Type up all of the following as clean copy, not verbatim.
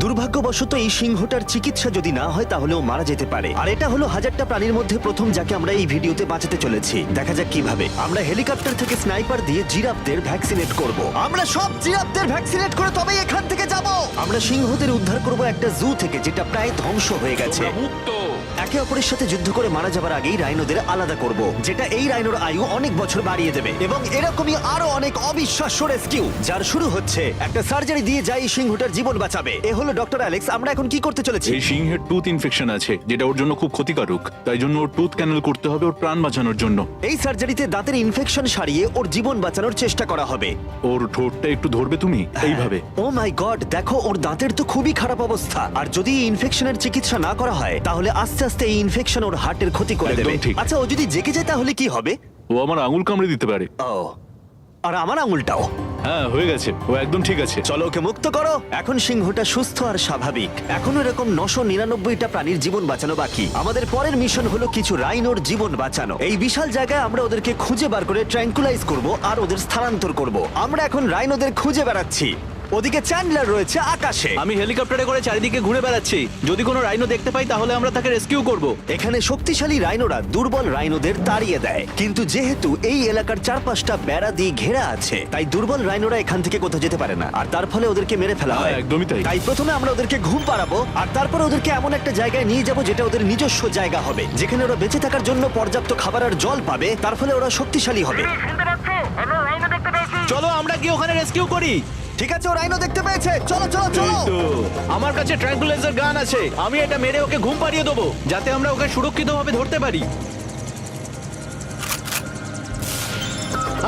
দুর্ভাগ্যবশত এই সিংহটার চিকিৎসা যদি না হয় তাহলেও মারা যেতে পারে। আর এটা হলো হাজারটা প্রাণীর মধ্যে প্রথম যাকে আমরা এই ভিডিওতে বাঁচাতে চলেছি। দেখা যাক কিভাবে। আমরা হেলিকপ্টার থেকে স্নাইপার দিয়ে জিরাফদের ভ্যাকসিনেট করব। আমরা সব জিরাফদের ভ্যাকসিনেট করে তবেই এখান থেকে যাব। আমরা সিংহদের উদ্ধার করব একটা জু থেকে যেটা প্রায় ধ্বংস হয়ে গেছে। একে অপরের সাথে যুদ্ধ করে মারা যাবার আগেই রাইনোদের আলাদা করব, যেটা এই রাইনোর আয়ু অনেক বছর বাড়িয়ে দেবে। এবং এরকমই আরো অনেক অবিশ্বাস্য রেস্কিউ যার শুরু হচ্ছে একটা সার্জারি দিয়ে যাই সিংহটার জীবন বাঁচাবে। এ হলো ডক্টর অ্যালেক্স। আমরা এখন কি করতে চলেছি? এই সিংহের টুথ ইনফেকশন আছে যেটা ওর জন্য খুব ক্ষতিকারক, তাই জন্য ওর টুথ ক্যানেল করতে হবে ওর প্রাণ বাঁচানোর জন্য। এই সার্জারিতে দাঁতের ইনফেকশন সারিয়ে ওর জীবন বাঁচানোর চেষ্টা করা হবে। ওর ঠোঁটটা একটু ধরবে তুমি এইভাবে। ও মাই গড, দেখো ওর দাঁতের তো খুবই খারাপ অবস্থা। আর যদি এই ইনফেকশনের চিকিৎসা না করা হয় তাহলে আস্তে আস্তে এই ইনফেকশন ওর হার্টের ক্ষতি করে একদম দেবে। ঠিক। আচ্ছা, ও যদি জেগে যায় তাহলে কি হবে? ও আমার আঙুল কামড়ে দিতে পারে। ও, আর আমার আঙুলটাও। হ্যাঁ, হয়ে গেছে, ও একদম ঠিক আছে। চলো ওকে মুক্ত করো। এখন সিংহটা সুস্থ আর স্বাভাবিক। এখনো এরকম 999টা প্রাণীর জীবন বাঁচানো বাকি। আমাদের পরের মিশন হলো কিছু রাইনোর জীবন বাঁচানো। এই বিশাল জায়গায় আমরা ওদেরকে খুঁজে বার করে ট্র্যাঙ্কুলাইজ করব আর ওদের স্থানান্তর করব। আমরা এখন রাইনোদের খুঁজে বেড়াচ্ছি। ওদিকে চ্যান্ডলার রয়েছে আকাশে। আমি হেলিকপ্টারে করে চারিদিকে ঘুরে বেড়াচ্ছি। যদি কোনো রাইনো দেখতে পাই তাহলে আমরা তাকে রেস্কিউ করব। এখানে শক্তিশালী রাইনোরা দুর্বল রাইনোদের তাড়িয়ে দেয়, কিন্তু যেহেতু এই এলাকার চারপাশটা বেড়া দিয়ে ঘেরা আছে তাই দুর্বল রাইনোরা এখান থেকে কোথাও যেতে পারে না, আর তার ফলে ওদেরকে মেরে ফেলা হয়। হ্যাঁ, একদমই তাই। তাই প্রথমে আমরা ওদেরকে ঘুম পাড়াবো আর তারপর ওদেরকে এমন একটা জায়গায় নিয়ে যাব যেটা ওদের নিজস্ব জায়গা হবে, যেখানে ওরা বেঁচে থাকার জন্য পর্যাপ্ত খাবার আর জল পাবে। তার ফলে ওরা শক্তিশালী হবে। চলো আমরা কি ওখানে রেস্কিউ করি? ঠিক আছে, ও রাইনো দেখতে পেয়েছে। চলো চলো চলো। তো আমার কাছে ট্র্যাঙ্কুলাইজার গান আছে। আমি এটা মেরে ওকে ঘুম পাড়িয়ে দেবো যাতে আমরা ওকে সুরক্ষিতভাবে ধরতে পারি।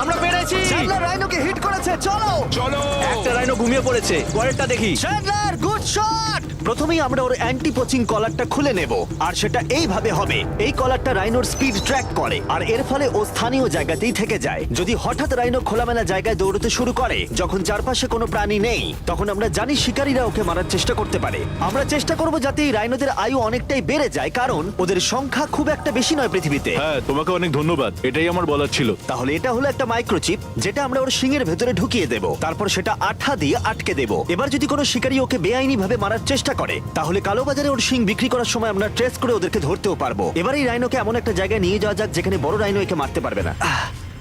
আমরা পেরেছি। চ্যান্ডলার রাইনোকে হিট করেছে। চলো চলো। একটা রাইনো ঘুমিয়ে পড়েছে, পরেরটা দেখি। Chandler, good shot. প্রথমেই আমরা ওর অ্যান্টি পোচিং কলারটা খুলে নেব, আর সেটা এইভাবে হবে। এই কলারটা রাইনোর স্পিড ট্র্যাক করে, আর এর ফলে ও স্থানীয় জায়গাতেই থেকে যায়। যদি হঠাৎ রাইনো খোলামেলা জায়গায় দৌড়তে শুরু করে যখন চারপাশে কোনো প্রাণী নেই, তখন আমরা জানি শিকারীরা ওকে মারার চেষ্টা করতে পারে। আমরা চেষ্টা করব যাতে এই রাইনোদের আয়ু অনেকটাই বেড়ে যায়, কারণ ওদের সংখ্যা খুব একটা বেশি নয় পৃথিবীতে। হ্যাঁ, তোমাকে অনেক ধন্যবাদ, এটাই আমার বলার ছিল। তাহলে এটা হলো একটা মাইক্রোচিপ যেটা আমরা ওর শিংয়ের ভেতরে ঢুকিয়ে দেব, তারপর সেটা আঠা দিয়ে আটকে দেব। এবার যদি কোনো শিকারী ওকে বেআইনি ভাবে মারার চেষ্টা করে তাহলে কালোবাজারে ওর শিং বিক্রি করার সময় আমরা ট্রেস করে ওদেরকে ধরতেও পারবো। এবার এই রাইনোকে এমন একটা জায়গায় নিয়ে যাওয়া যাক যেখানে বড় রাইনো একে মারতে পারবে না।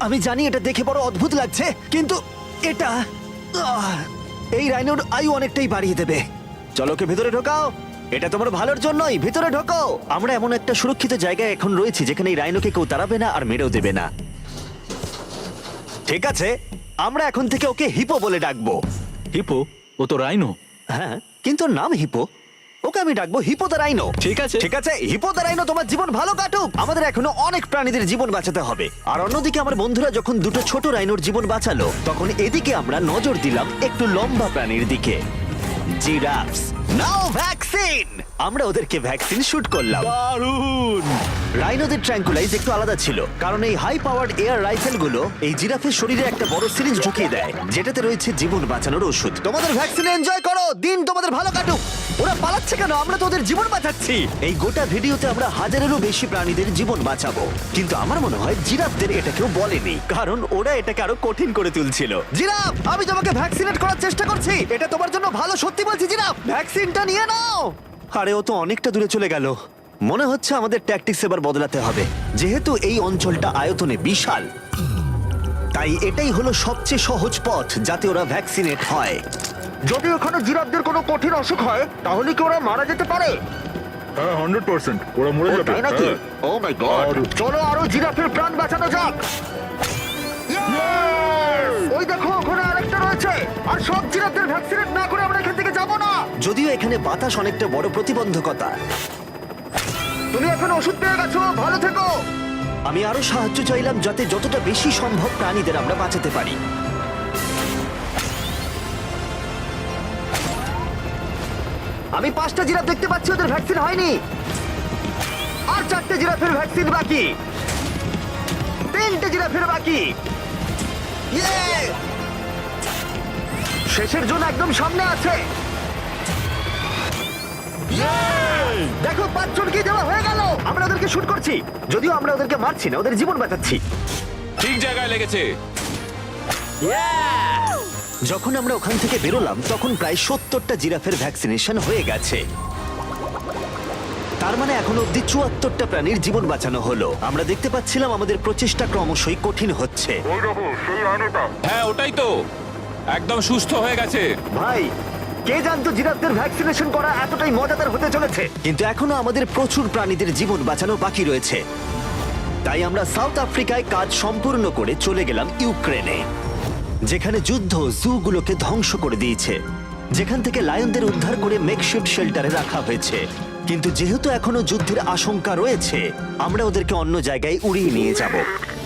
আমি জানি এটা দেখে বড় অদ্ভুত লাগছে, কিন্তু এটা এই রাইনোর আয়ু অনেকটাই বাড়িয়ে দেবে। চলো ওকে ভেতরে ঢোকাও, এটা তোমার ভালোর জন্যই। ভিতরে ঢোকো। আমরা এমন একটা সুরক্ষিত জায়গায় এখন রয়েছি যেখানে এই রাইনোকে কেউ তাড়াবে না আর মেরেও দেবে না। ঠিক আছে, আমরা এখন থেকে ওকে হিপো বলে ডাকবো। হিপো? ও তো রাইনো। হ্যাঁ, কিন্তু ওর নাম হিপো। ওকে আমি ডাকবো হিপো দ্য রাইনো। ঠিক আছে। ঠিক আছে, হিপো দ্য রাইনো, তোমার জীবন ভালো কাটুক। আমাদের এখনো অনেক প্রাণীদের জীবন বাঁচাতে হবে। আর অন্যদিকে আমার বন্ধুরা যখন দুটো ছোট রাইনোর জীবন বাঁচালো, তখন এদিকে আমরা নজর দিলাম একটু লম্বা প্রাণীর দিকে, জিরাফস। নাও ভ্যাকসিন। আমরা ওদেরকে ভ্যাকসিন শুট করলাম। দারুণ। রাইনোদের ট্র্যাঙ্কুলাইজ একটু আলাদা ছিল, কারণ এই হাই পাওয়ার্ড এয়ার রাইফেলগুলো এই জিরাফের শরীরে একটা বড় সিরিঞ্জ ঢুকিয়ে দেয় যেটাতে রয়েছে জীবন বাঁচানোর ওষুধ। তোমাদের ভ্যাকসিন এনজয় করো, দিন তোমাদের ভালো কাটুক। ওরা পালাচ্ছে কেন? আমরা তো ওদের জীবন বাঁচাচ্ছি। এই গোটা ভিডিওতে আমরা হাজারেরও বেশি প্রাণীদের জীবন বাঁচাবো, কিন্তু আমার মনে হয় জিরাফদের এটা কেউ বলেনি, কারণ ওরা এটাকে আরো কঠিন করে তুলছিল। জিরাফ, আমি তোমাকে ভ্যাকসিনেট করার চেষ্টা করছি। এটা তোমার জন্য ভালো, সত্যি বলছি জিরাফ, ভ্যাকসিনটা নিয়ে নাও। আরে ও তো অনেকটা দূরে চলে গেল। মনে হচ্ছে আমাদের ট্যাকটিক্স এবার বদলাতে হবে। যেহেতু এই অঞ্চলটা আয়তনে বিশাল, তাই এটাই হলো সবচেয়ে সহজ পথ যাতে ওরা ভ্যাকসিনেট হয়। যদি ওখানে জিরাফদের কোনো কঠিন অসুখ হয় তাহলে কি ওরা মারা যেতে পারে? হ্যাঁ, 100% ওরা মরে যাবে। তাই নাকি? ও মাই গড, চলো আরো জিরাফের প্রাণ বাঁচানো যাক। ওই দেখো, ওখানে আরেকটা রয়েছে। আর সব জিরাফদের ভ্যাকসিনেট না করে আমরা এখান থেকে যাব না। যদিও এখানে বাতাস অনেকটা বড় প্রতিবন্ধকতা। তুমি এখন ওষুধ পেয়ে গেছো, ভালো থেকো। আমি আরো সাহায্য চাইলাম যাতে যতটা বেশি সম্ভব প্রাণীদের আমরা বাঁচাতে পারি। আমি 5টা জিরাফ দেখতে পাচ্ছি, ওদের ভ্যাকসিন হয়নি। আর 4টে জিরাফের ভ্যাকসিন বাকি। 3টে জিরাফের বাকি। ইয়ে! শেষের জন একদম সামনে আছে। দেখো, 5 জনকে দেওয়া হয়ে গেল। আমরা ওদেরকে শুট করছি, যদিও আমরা ওদেরকে মারছি না, ওদের জীবন বাঁচাচ্ছি। ঠিক জায়গায় লেগেছে। যখন আমরা ওখান থেকে বেরোলাম তখন প্রায় 70টা জিরাফের ভ্যাকসিনেশন হয়ে গেছে। তার মানে এখন অব্দি 74টা প্রাণীর জীবন বাঁচানো হলো। আমরা দেখতে পাচ্ছিলাম আমাদের প্রচেষ্টা ক্রমশই কঠিন হচ্ছে। হ্যাঁ ওটাই তো, একদম সুস্থ হয়ে গেছে। ভাই, কে জানতো জিরাফদের ভ্যাকসিনেশন করা এতটাই মজাদার হতে চলেছে। কিন্তু এখনো আমাদের প্রচুর প্রাণীদের জীবন বাঁচানো বাকি রয়েছে। তাই আমরা সাউথ আফ্রিকায় কাজ সম্পূর্ণ করে চলে গেলাম ইউক্রেনে, যেখানে যুদ্ধ জুগুলোকে ধ্বংস করে দিয়েছে, যেখান থেকে লায়নদের উদ্ধার করে মেকশিফট শেল্টারে রাখা হয়েছে। কিন্তু যেহেতু এখনো যুদ্ধের আশঙ্কা রয়েছে, আমরা ওদেরকে অন্য জায়গায় উড়িয়ে নিয়ে যাব।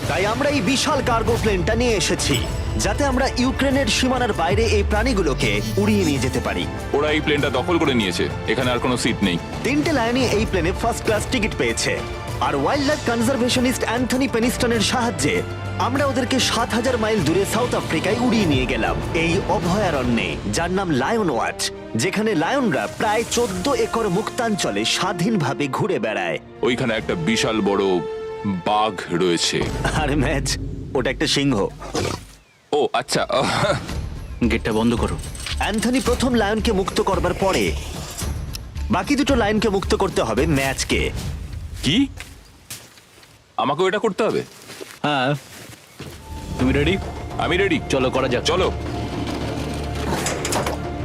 তাই আমরা এই বিশাল কার্গো প্লেনটা নিয়ে এসেছি, যাতে আমরা ইউক্রেনের সীমানার বাইরে এই প্রাণীগুলোকে উড়িয়ে নিয়ে যেতে পারি। ওরা এই প্লেনটা দখল করে নিয়েছে, এখানে আর কোনো সিট নেই। 3টে লায়নই এই প্লেনে ফার্স্ট ক্লাস টিকিট পেয়েছে। আর ওয়াইল্ড লাইফ কনজারভেশনিস্ট অ্যান্থনি পেনিস্টনের সাহায্যে আমরা ওদেরকে 7000 মাইল দূরে সাউথ আফ্রিকায় উড়িয়ে নিয়ে গেলাম, এই অভয়ারণ্যে যার নাম লায়ন ওয়াচ, যেখানে লায়নরা প্রায় 14 একর মুক্তাঞ্চলে স্বাধীনভাবে ঘুরে বেড়ায়। ওইখানে একটা বিশাল বড় বাঘ রয়েছে। আরে ম্যাচ, ওটা একটা সিংহ। ও আচ্ছা। গেটটা বন্ধ করো। অ্যান্থনি প্রথম লায়নকে মুক্ত করবার পরে বাকি দুটো লায়নকে মুক্ত করতে হবে ম্যাচকে। কি, আমাকেও এটা করতে হবে? হ্যাঁ, তুমি রেডি? আমি রেডি। চলো করা যাক। চলো।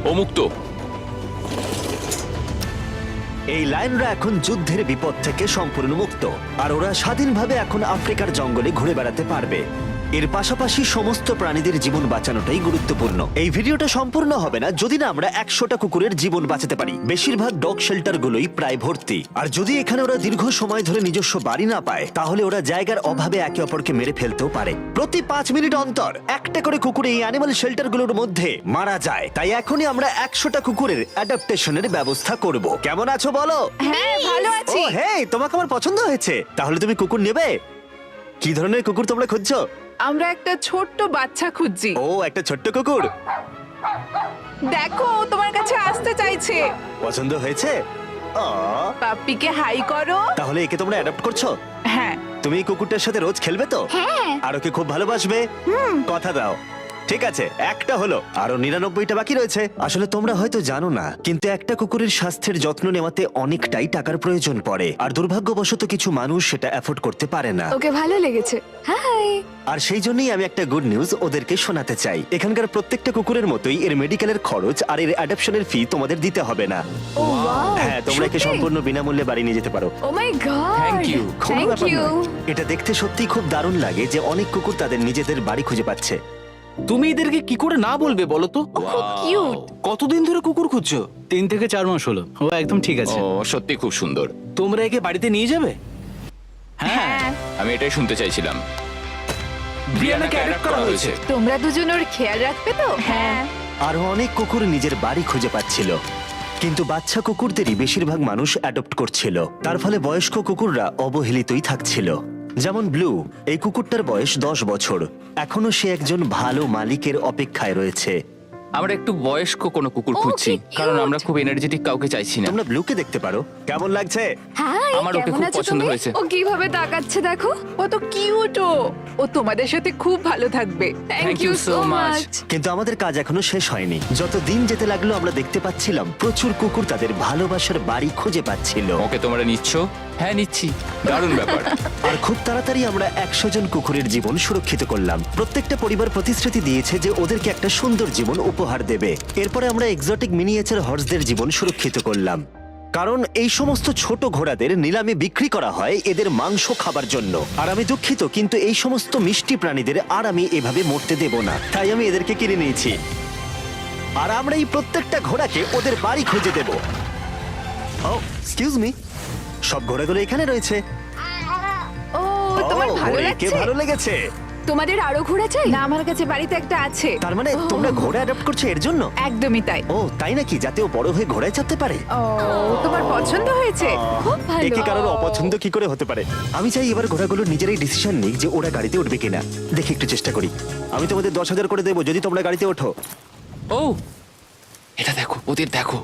ও মুক্ত। এই লায়নরা এখন যুদ্ধের বিপদ থেকে সম্পূর্ণ মুক্ত, আর ওরা স্বাধীনভাবে এখন আফ্রিকার জঙ্গলে ঘুরে বেড়াতে পারবে। এর পাশাপাশি সমস্ত প্রাণীদের জীবন বাঁচানোটাই গুরুত্বপূর্ণ। এই ভিডিওটা সম্পূর্ণ হবে না যদি না আমরা 100টা কুকুরের জীবন বাঁচাতে পারি। বেশিরভাগ ডগ শেল্টারগুলোই প্রায় ভর্তি, আর যদি এখানে ওরা দীর্ঘ সময় ধরে নিজস্ব বাড়ি না পায়, তাহলে ওরা জায়গার অভাবে একে অপরকে মেরে ফেলতেও পারে। প্রতি 5 মিনিট অন্তর একটা করে কুকুর এই অ্যানিমাল শেল্টারগুলোর মধ্যে মারা যায়। তাই এখনই আমরা 100টা কুকুরের অ্যাডাপ্টেশনের ব্যবস্থা করব। কেমন আছো বলো? হ্যাঁ ভালো ও আছি। হেই, তোমাকে আমার পছন্দ হয়েছে। তাহলে তুমি কুকুর নেবে? কি ধরনের কুকুর তোমরা খুঁজছো? আমরা একটা ছোট্ট বাচ্চা খুঁজছি। ও, একটা ছোট্ট কুকুর। দেখো ও তোমার কাছে আসতে চাইছে। পছন্দ হয়েছে? আ, পাপ্পিকে হাই করো। তাহলে একে তোমরা অ্যাডাপ্ট করছো? হ্যাঁ। তুমি এই কুকুরটার সাথে রোজ খেলবে তো? হ্যাঁ। আর ওকে খুব ভালোবাসবে? কথা দাও। ঠিক আছে, একটা হলো, আরো 99টা বাকি রয়েছে। আসলে তোমরা হয়তো জানো না, কিন্তু একটা কুকুরের স্বাস্থ্যের যত্ন নেওয়াতে অনেকটাই টাকার প্রয়োজন পড়ে, আর দুর্ভাগ্যবশত কিছু মানুষ সেটা অ্যাফোর্ড করতে পারে না। ওকে ভালো লেগেছে। হাই। আর সেই জন্যই আমি একটা গুড নিউজ ওদেরকে শোনাতে চাই। এখানকার প্রত্যেকটা কুকুরের মতোই এর মেডিকেলের খরচ আর এর অ্যাডাপশনের ফি তোমাদের দিতে হবে না। ও ওয়াও। হ্যাঁ, তোমরা একে সম্পূর্ণ বিনামূল্যে বাড়ি নিয়ে যেতে পারো। ও মাই গড। Thank you. কোনো থ্যাংক ব্যাপার ইউ। নয়। এটা দেখতে সত্যিই খুব দারুণ লাগে যে অনেক কুকুর তাদের নিজেদের বাড়ি খুঁজে পাচ্ছে। তুমি এদেরকে কি করে না বলবে বলো তো? খুব কিউট। কতদিন ধরে কুকুর খুঁজছো? 3 থেকে 4 মাস হলো। ও একদম ঠিক আছে। ও সত্যি খুব সুন্দর। তোমরা একে বাড়িতে নিয়ে যাবে? হ্যাঁ। আমি এটাই শুনতে চাইছিলাম। ব্রিয়ানাকে অ্যাডাপ্ট করা হয়েছে। তোমরা দুজন ওর খেয়াল রাখবে তো? হ্যাঁ। আরো অনেক কুকুর নিজের বাড়ি খুঁজে পাচ্ছিল, কিন্তু বাচ্চা কুকুরদেরই বেশিরভাগ মানুষ অ্যাডপ্ট করছিল। তার ফলে বয়স্ক কুকুররা অবহেলিতই থাকছিল। যেমন ব্লু, এই কুকুরটার বয়স 10 বছর। এখনো সে একজন ভালো মালিকের অপেক্ষায় রয়েছে। আমরা একটু বয়স্ক কোনো কুকুর ও, খুঁজছি, কি cute! কারণ আমরা খুব এনার্জেটিক কাউকে চাইছি না। তোমরা ব্লুকে দেখতে পারো। কেমন লাগছে? হাই। আমার ওকে কেমন খুব আছো পছন্দ তুমি? হয়েছে। ও কিভাবে তাকাচ্ছে দেখো। ও তো কিউট। ও তোমাদের সাথে খুব ভালো থাকবে। Thank you so much. কিন্তু আমাদের কাজ এখনো শেষ হয়নি। যত দিন যেতে লাগলো আমরা দেখতে পাচ্ছিলাম প্রচুর কুকুর তাদের ভালোবাসার বাড়ি খুঁজে পাচ্ছিল। ওকে তোমরা নিচ্ছ? হ্যাঁ নিচ্ছি। দারুণ ব্যাপার। আর খুব তাড়াতাড়ি আমরা 100 জন কুকুরের জীবন সুরক্ষিত করলাম। প্রত্যেকটা পরিবার প্রতিশ্রুতি দিয়েছে যে ওদেরকে একটা সুন্দর জীবন উপহার দেবে। এরপরে আমরা এক্সোটিক মিনিয়েচার হর্সদের জীবন সুরক্ষিত করলাম, কারণ এই সমস্ত ছোট ঘোড়াদের নিলামে বিক্রি করা হয় এদের মাংস খাবার জন্য। আর আমি দুঃখিত, কিন্তু এই সমস্ত মিষ্টি প্রাণীদের আর আমি এভাবে মরতে দেব না, তাই আমি এদেরকে কিনে নিয়েছি। আর আমরা এই প্রত্যেকটা ঘোড়াকে ওদের বাড়ি খুঁজে দেব। ও এক্সকিউজ মি, সব ঘোড়াগুলো এখানে রয়েছে। ও তোমার ও, ভালো একে লাগছে? ভালো লেগেছে। তোমাদের আরো ঘোড়া চাই? না, আমার কাছে বাড়িতে একটা আছে। তার মানে তোমরা ঘোড়া অ্যাডাপ্ট করছো এর জন্য? একদমই তাই। ও তাই নাকি? যাতে ও বড় হয়ে ঘোড়ায় চাপতে পারে। ও তোমার পছন্দ হয়েছে? খুব ভালো। একে কারোর অপছন্দ কি করে হতে পারে? আমি চাই এবার ঘোড়াগুলো নিজেরাই ডিসিশন নিক যে ওরা গাড়িতে উঠবে কিনা। দেখি একটু চেষ্টা করি। আমি তোমাদের 10,000 করে দেবো যদি তোমরা গাড়িতে ওঠো। ও এটা দেখো, ওদের দেখো।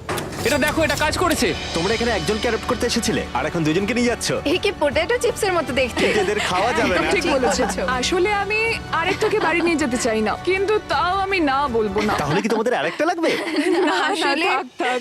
এটা দেখো, এটা কাজ করেছে। তোমরা এখানে একজনকে অ্যাডপ্ট করতে এসেছিলে আর এখন দুজনকে নিয়ে যাচ্ছ। এই কি পটেটো চিপসের মতো দেখতে। এদের খাওয়া যাবে না। ঠিক বলেছো আসলে আমি আরেকটাকে বাড়ি নিয়ে যেতে চাই না, কিন্তু তাও আমি না বলবো না। তাহলে কি তোমাদের আরেকটা লাগবে? আসলে থাক।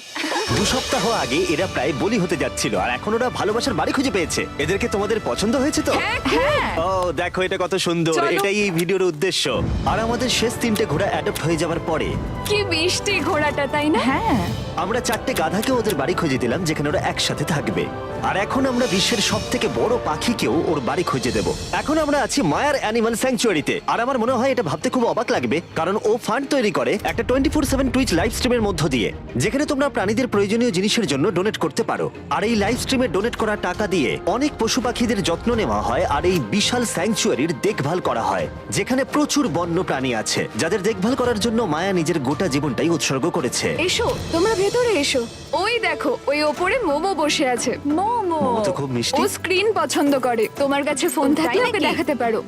2 সপ্তাহ আগে এরা প্রায় বলি হতে যাচ্ছিল আর এখন ওরা ভালোবাসার বাড়ি খুঁজে পেয়েছে। এদেরকে তোমাদের পছন্দ হয়েছে তো? হ্যাঁ ও দেখো এটা কত সুন্দর। চলো। এটাই এই ভিডিওর উদ্দেশ্য। আর আমাদের শেষ 3টে ঘোড়া অ্যাডপ্ট হয়ে যাওয়ার পরে কি মিষ্টি ঘোড়াটা, তাই না? হ্যাঁ আমরা 4টে গাধাকে ওদের বাড়ি খুঁজে দিলাম যেখানে ওরা একসাথে থাকবে। আর এখন আমরা বিশ্বের সবথেকে বড় পাখিকেও ওর বাড়ি খুঁজে দেব। এখন আমরা আছি মায়ার অ্যানিমাল স্যাংচুয়ারিতে। আর আমার মনে হয় এটা ভাবতে খুব অবাক লাগবে, কারণ ও ফান্ড তৈরি করে একটা 24/7 টুইচ লাইভ স্ট্রিমের মধ্য দিয়ে, যেখানে তোমরা প্রাণীদের প্রয়োজনীয় জিনিসের জন্য ডোনেট করতে পারো। আর এই লাইভ স্ট্রিমে ডোনেট করা টাকা দিয়ে অনেক পশু পাখিদের যত্ন নেওয়া হয় আর এই বিশাল স্যাংচুয়ারির দেখভাল করা হয়, যেখানে প্রচুর বন্য প্রাণী আছে যাদের দেখভাল করার জন্য মায়া নিজের গোটা জীবনটাই উৎসর্গ করেছে। এসো, তোমরা ভেতরে এসো। ওই দেখো, ওই ওপরে মোমো বসে আছে। মোমো মোমো তো খুব মিষ্টি। ও স্ক্রিন পছন্দ করে। তোমার কাছে ফোন থাকলে ওকে দেখাতে পারো।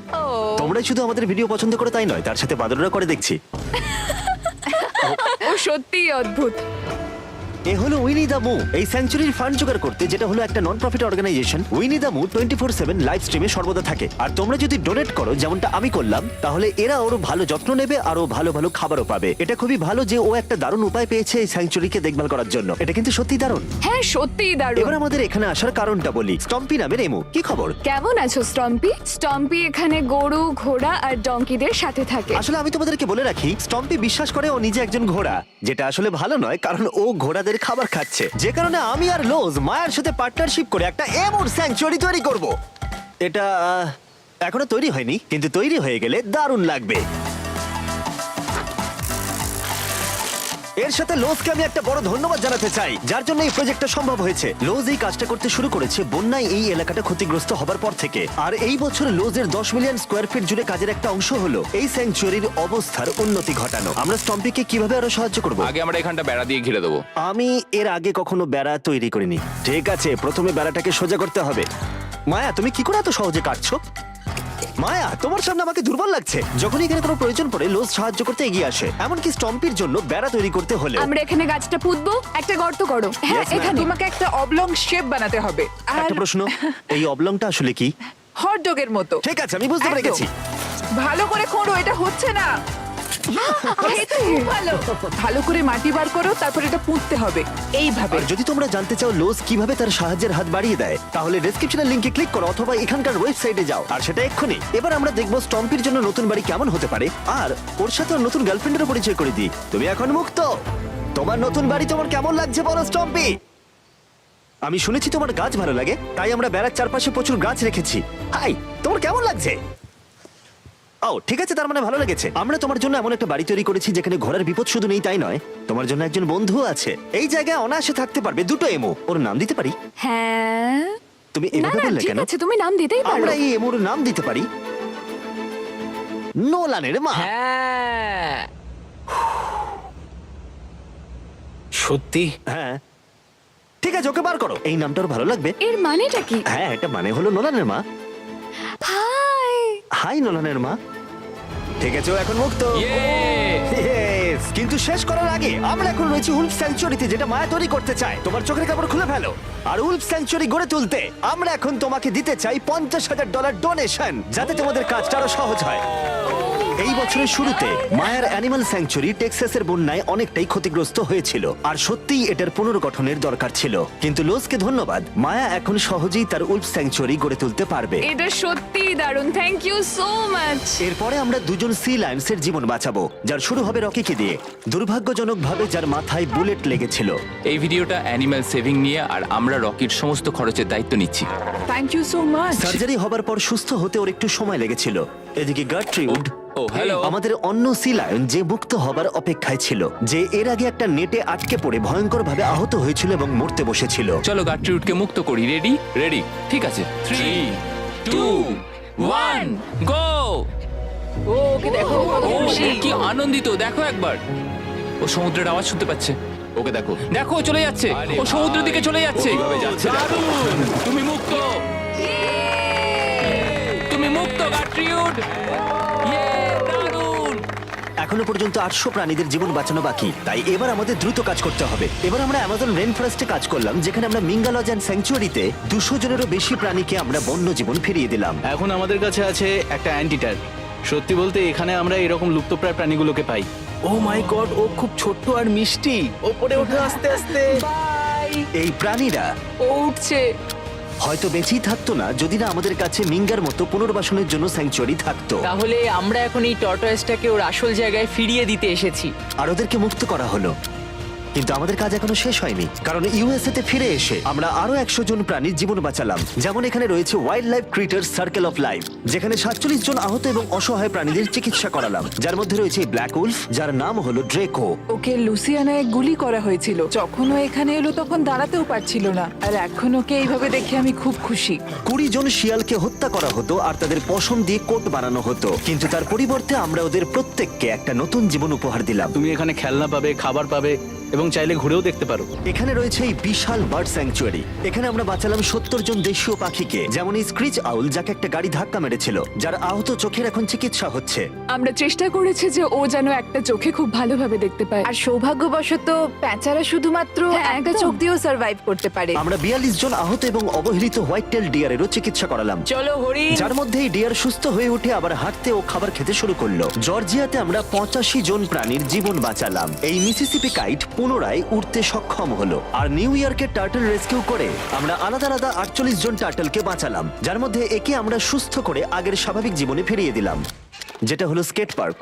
তোমরা শুধু আমাদের ভিডিও পছন্দ করো তাই নয়, তার সাথে বাদররা করে দেখছি। ও সত্যিই অদ্ভুত। এ হলো উইনি দ্য মু, এই স্যাংচুরির ফান্ড জোগাড় করতে, যেটা হলো একটা নন প্রফিট অর্গানাইজেশন। উইনি দ্য মু 24/7 লাইভ স্ট্রিমে সর্বদা থাকে। আর তোমরা যদি ডোনেট করো যেমনটা আমি করলাম, তাহলে এরা ওর ভালো যত্ন নেবে আর ও ভালো ভালো খাবারও পাবে। এটা খুবই ভালো যে ও একটা দারুণ উপায় পেয়েছে এই স্যাংচুরিকে দেখভাল করার জন্য। এটা কিন্তু সত্যি দারুণ। হ্যাঁ সত্যিই দারুণ। এবার আমাদের এখানে আসার কারণটা বলি। স্টম্পি নামের এমু, কি খবর? কেমন আছো স্টম্পি? স্টম্পি এখানে গরু, ঘোড়া আর ডঙ্কিদের সাথে থাকে। আসলে আমি তোমাদেরকে বলে রাখি, স্টম্পি বিশ্বাস করে ও নিজে একজন ঘোড়া, যেটা আসলে ভালো নয়, কারণ ও ঘোড়াদের খাবার খাচ্ছে। যে কারণে আমি আর লোজ মায়ের সাথে পার্টনারশিপ করে একটা এমন স্যাংচুয়ারি তৈরি করব। এটা এখনো তৈরি হয়নি, কিন্তু তৈরি হয়ে গেলে দারুণ লাগবে। এর সাথে লোজকে আমি একটা বড় ধন্যবাদ জানাতে চাই, যার জন্য এই প্রজেক্টটা সম্ভব হয়েছে। লোজ এই কাজটা করতে শুরু করেছে বন্যায় এই এলাকাটা ক্ষতিগ্রস্ত হবার পর থেকে। আর এই বছর লোজের 10 মিলিয়ন স্কোয়ার ফিট জুড়ে কাজের একটা অংশ হলো এই স্যাংচুয়ারির অবস্থার উন্নতি ঘটানো। আমরা স্টম্পিকে কিভাবে আরো সাহায্য করব? আগে আমরা এখানটা বেড়া দিয়ে ঘিরে দেবো। আমি এর আগে কখনো বেড়া তৈরি করিনি। ঠিক আছে, প্রথমে বেড়াটাকে সোজা করতে হবে। মায়া, তুমি কি করে এত সহজে কাটছো? মায়া, তোমার সামনে আমাকে দুর্বল লাগছে। যখন এখানে কোনো প্রয়োজন পড়ে লোজ সাহায্য করতে এগিয়ে আসে, এমনকি স্টম্পির জন্য বেড়া তৈরি করতে হলে। আমরা এখানে গাছটা পুঁতবো, একটা গর্ত করো। হ্যাঁ Yes, ma'am. এখানে। তোমাকে একটা অবলং শেপ বানাতে হবে আর একটা প্রশ্ন, এই অবলংটা আসলে কি? হট ডগের মতো। ঠিক আছে, আমি বুঝতে পেরে একদম। গেছি। ভালো করে খোঁড়ো, এটা হচ্ছে না। এই তো খুব ভালো। ভালো করে মাটি বার করো, তারপর এটা পুঁততে হবে এইভাবে। আর যদি তোমরা জানতে চাও লোজ কিভাবে তার সাহায্যের হাত বাড়িয়ে দেয়, তাহলে ডেসক্রিপশনের লিংকে ক্লিক করো অথবা এখানকার ওয়েবসাইটে যাও, আর সেটা এক্ষুনি। এবার আমরা দেখবো স্টম্পির জন্য নতুন বাড়ি কেমন হতে পারে, আর ওর সাথে ওর নতুন গার্লফ্রেন্ডেরও পরিচয় করে দিই। তুমি এখন মুক্ত। তোমার নতুন বাড়ি তোমার কেমন লাগছে বলো স্টম্পি? আমি শুনেছি তোমার গাছ ভালো লাগে, তাই আমরা বেড়ার চারপাশে প্রচুর গাছ রেখেছি। হাই, তোমার কেমন লাগছে? ও ঠিক আছে, তার মানে ভালো লেগেছে। আমরা তোমার জন্য এমন একটা বাড়ি তৈরি করেছি যেখানে ঘোড়ার বিপদ শুধু নেই তাই নয়, তোমার জন্য একজন বন্ধু আছে। এই জায়গায় অনায়াসে থাকতে পারবে 2টো এমো। ওর নাম দিতে পারি? হ্যাঁ। তুমি না এভাবে না বললে ঠিক কেন? আছে, তুমি নাম দিতেই পারো। আমরা এই এমোর নাম দিতে পারি নোলানের মা। হ্যাঁ, সত্যি হ্যাঁ ঠিক আছে, ওকে বার করো। এই নামটা ওর ভালো লাগবে। এর মানেটা কি? হ্যাঁ, এটা মানে হলো নোলানের মা। হাই। হাই নোলানের মা। ঠিক আছে, ও এখন মুক্ত। Yay! Yes! কিন্তু শেষ করার আগে আমরা এখন রয়েছি উলফ স্যাংচুয়ারিতে, যেটা মায়া তৈরি করতে চায়। তোমার চোখের কাপড় খুলে ফেলো। আর উলফ স্যাংচুয়ারি গড়ে তুলতে আমরা এখন তোমাকে দিতে চাই $50,000 ডোনেশন, যাতে তোমাদের কাজটা আরো সহজ হয়। এই বছরের শুরুতে মায়ার অ্যানিমাল স্যাংচুয়ারি টেক্সাসের বন্যায় অনেকটাই ক্ষতিগ্রস্ত হয়েছিল, আর সত্যিই এটার পুনর্গঠনের দরকার ছিল। কিন্তু লোজকে ধন্যবাদ, মায়া এখন সহজেই তার উলফ স্যাংচুয়ারি গড়ে তুলতে পারবে। এটা সত্যিই দারুণ। Thank you so much. এরপরে আমরা দুজন সি লায়ন্সের জীবন বাঁচাবো, যার শুরু হবে রকিকে দিয়ে, দুর্ভাগ্যজনকভাবে যার মাথায় বুলেট লেগেছিল। এই ভিডিওটা অ্যানিম্যাল সেভিং নিয়ে, আর আমরা রকির সমস্ত খরচের দায়িত্ব নিচ্ছি। Thank you so much. Surgery হবার পর সুস্থ হতে ওর একটু সময় লেগেছিল। এদিকে গার্ট্রিউড, ও হ্যালো, আমাদের অন্য সি লায়ন, যে মুক্ত হবার অপেক্ষায় ছিল, যে এর আগে একটা নেটে আটকে পড়ে ভয়ঙ্করভাবে আহত হয়েছিল এবং মরতে বসেছিল। চলো গাট্রিউডকে মুক্ত করি। রেডি? রেডি, ঠিক আছে। 3, 2, 1, গো! ও ওকে দেখো কত ও খুশি। কি আনন্দিত, দেখো একবার। ও সমুদ্রের আওয়াজ শুনতে পাচ্ছে। ওকে দেখো, দেখো ও চলে যাচ্ছে। ও সমুদ্রের দিকে চলে যাচ্ছে। দারুণ! তুমি মুক্ত, তুমি মুক্ত গাট্রিউড। ইয়ে, দারুণ! এখনো পর্যন্ত 800 প্রাণীদের জীবন বাঁচানো বাকি, তাই এবার আমাদের দ্রুত কাজ করতে হবে। এবার আমরা অ্যামাজন রেন ফরেস্টে কাজ করলাম, যেখানে আমরা মিঙ্গালজ অ্যান্ড স্যাংচুয়ারিতে 200 জনেরও বেশি প্রাণীকে আমরা বন্য জীবন ফিরিয়ে দিলাম। এখন আমাদের কাছে আছে একটা অ্যান্টিটার। সত্যি বলতে এখানে আমরা এরকম লুপ্তপ্রায় প্রাণীগুলোকে পাই। ও মাই গড, ও খুব ছোট্ট আর মিষ্টি। ওপরে ওঠে আস্তে আস্তে। বাই। এই প্রাণীরা ও উঠছে। হয়তো বেঁচেই থাকতো না যদি না আমাদের কাছে মিঙ্গার মতো পুনর্বাসনের জন্য স্যাংচুয়ারি থাকতো। তাহলে আমরা এখন এই টর্টয়েসটাকে ওর আসল জায়গায় ফিরিয়ে দিতে এসেছি। আর ওদেরকে মুক্ত করা হলো। কিন্তু আমাদের কাজ এখনো শেষ হয়নি, কারণ ইউএসএ তে ফিরে এসে আমরা আরো 100 জন প্রাণীর জীবন বাঁচালাম। যেমন এখানে রয়েছে wild life critters circle of life, যেখানে 47 জন আহত এবং অসহায় প্রাণীদের চিকিৎসা করালাম, যার মধ্যে রয়েছে ব্ল্যাক উলফ, যার নাম হলো ড্রেকো। ওকে লুসিয়ানায় গুলি করা হয়েছিল। যখন ও এখানে এলো তখন দাঁড়াতেও পারছিল না, আর এখন ওকে এইভাবে দেখে আমি খুব খুশি। 20 জন শিয়ালকে হত্যা করা হতো আর তাদের পশম দিয়ে কোট বানানো হতো, কিন্তু তার পরিবর্তে আমরা ওদের প্রত্যেককে একটা নতুন জীবন উপহার দিলাম। তুমি এখানে খেলনা পাবে, খাবার পাবে এবং চাইলে ঘুরেও দেখতে পারো। এখানে রয়েছে এই বিশাল বার্ড স্যাংচুয়ারি। এখানে আমরা বাঁচালাম 70 জন দেশীয় পাখিকে, যেমন এই স্ক্রিচ আউল, যাকে একটা গাড়ি ধাক্কা মেরেছিল, যার আহত চোখের এখন চিকিৎসা হচ্ছে। আমরা চেষ্টা করেছি যে ও যেন একটা চোখে খুব ভালোভাবে দেখতে পায়। আর সৌভাগ্যবশত প্যাঁচারা শুধুমাত্র হ্যাঁ, একটা একদম। চোখ দিয়েও সার্ভাইভ করতে পারে। আমরা 42 জন আহত এবং অবহেলিত হোয়াইট টেল ডিয়ারেরও চিকিৎসা করালাম, চলো হরিণ। যার মধ্যে এই ডিয়ার সুস্থ হয়ে উঠে আবার হাঁটতে ও খাবার খেতে শুরু করলো। জর্জিয়াতে আমরা 85 জন প্রাণীর জীবন বাঁচালাম। এই মিসিসিপি কাইট পুনরায় উঠতে সক্ষম হলো। আর নিউ ইয়র্কের টার্টল রেস্কিউ করে আমরা আলাদা আলাদা 48 জন টার্টলকে বাঁচালাম, যার মধ্যে একে আমরা সুস্থ করে আগের স্বাভাবিক জীবনে ফিরিয়ে দিলাম, যেটা হলো skate park.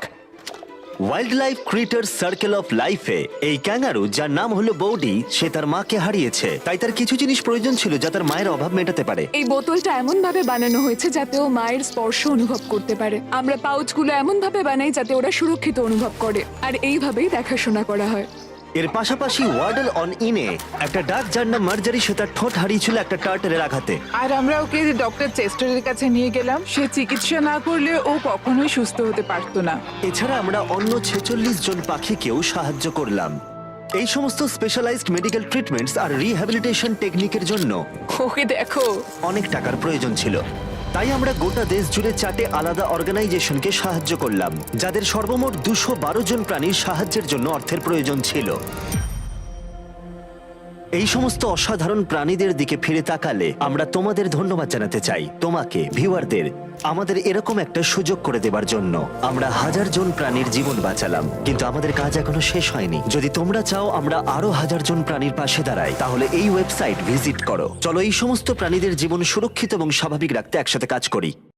Wild life critter circle of লাইফে এই ক্যাঙ্গারু, যার নাম হলো বৌডি, সে তার মাকে হারিয়েছে, তাই তার কিছু জিনিস প্রয়োজন ছিল যা তার মায়ের অভাব মেটাতে পারে। এই বোতলটা এমন ভাবে বানানো হয়েছে যাতে ও মায়ের স্পর্শ অনুভব করতে পারে। আমরা পাউচগুলো এমন ভাবে বানাই যাতে ওরা সুরক্ষিত অনুভব করে, আর এইভাবেই দেখাশোনা করা হয়। এর পাশাপাশি ওয়ার্ডল অন ইনে একটা ডাক, যার নাম মার্জারি, সে তার ঠোঁট হারিয়েছিল একটা টার্টেলের আঘাতে। আর আমরা ওকে ডক্টর চেস্টারের কাছে নিয়ে গেলাম। সে চিকিৎসা না করলে ও কখনোই সুস্থ হতে পারতো না। এছাড়া আমরা অন্য 46 জন পাখিকেও সাহায্য করলাম। এই সমস্ত স্পেশালাইজড মেডিকেল ট্রিটমেন্টস আর রিহ্যাবিলিটেশন টেকনিকের জন্য ওকে দেখো। অনেক টাকার প্রয়োজন ছিল, তাই আমরা গোটা দেশ জুড়ে 4টে আলাদা অর্গানাইজেশনকে সাহায্য করলাম, যাদের সর্বমোট 212 জন প্রাণীর সাহায্যের জন্য অর্থের প্রয়োজন ছিল। এই সমস্ত অসাধারণ প্রাণীদের দিকে ফিরে তাকালে আমরা তোমাদের ধন্যবাদ জানাতে চাই, তোমাকে ভিউয়ারদের, আমাদের এরকম একটা সুযোগ করে দেবার জন্য। আমরা 1000 জন প্রাণীর জীবন বাঁচালাম, কিন্তু আমাদের কাজ এখনো শেষ হয়নি। যদি তোমরা চাও আমরা আরো 1000 জন প্রাণীর পাশে দাঁড়াই, তাহলে এই ওয়েবসাইট ভিজিট করো। চলো এই সমস্ত প্রাণীদের জীবন সুরক্ষিত এবং স্বাভাবিক রাখতে একসাথে কাজ করি।